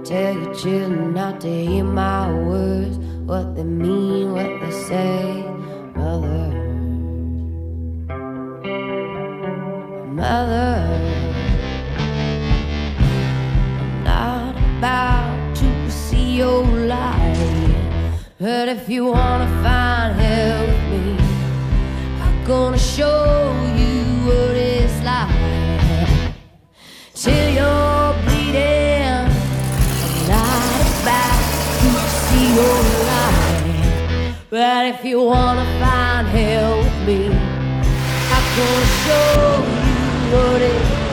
Tell your children not to hear my words, what they mean, what they say. Mother, mother, I'm not about to see your light, but if you wanna find hell with me, I'm gonna show you what it's like. Till you're bleeding, I'm not about to see your light, but if you wanna find hell with me, I'm gonna show you what it's like.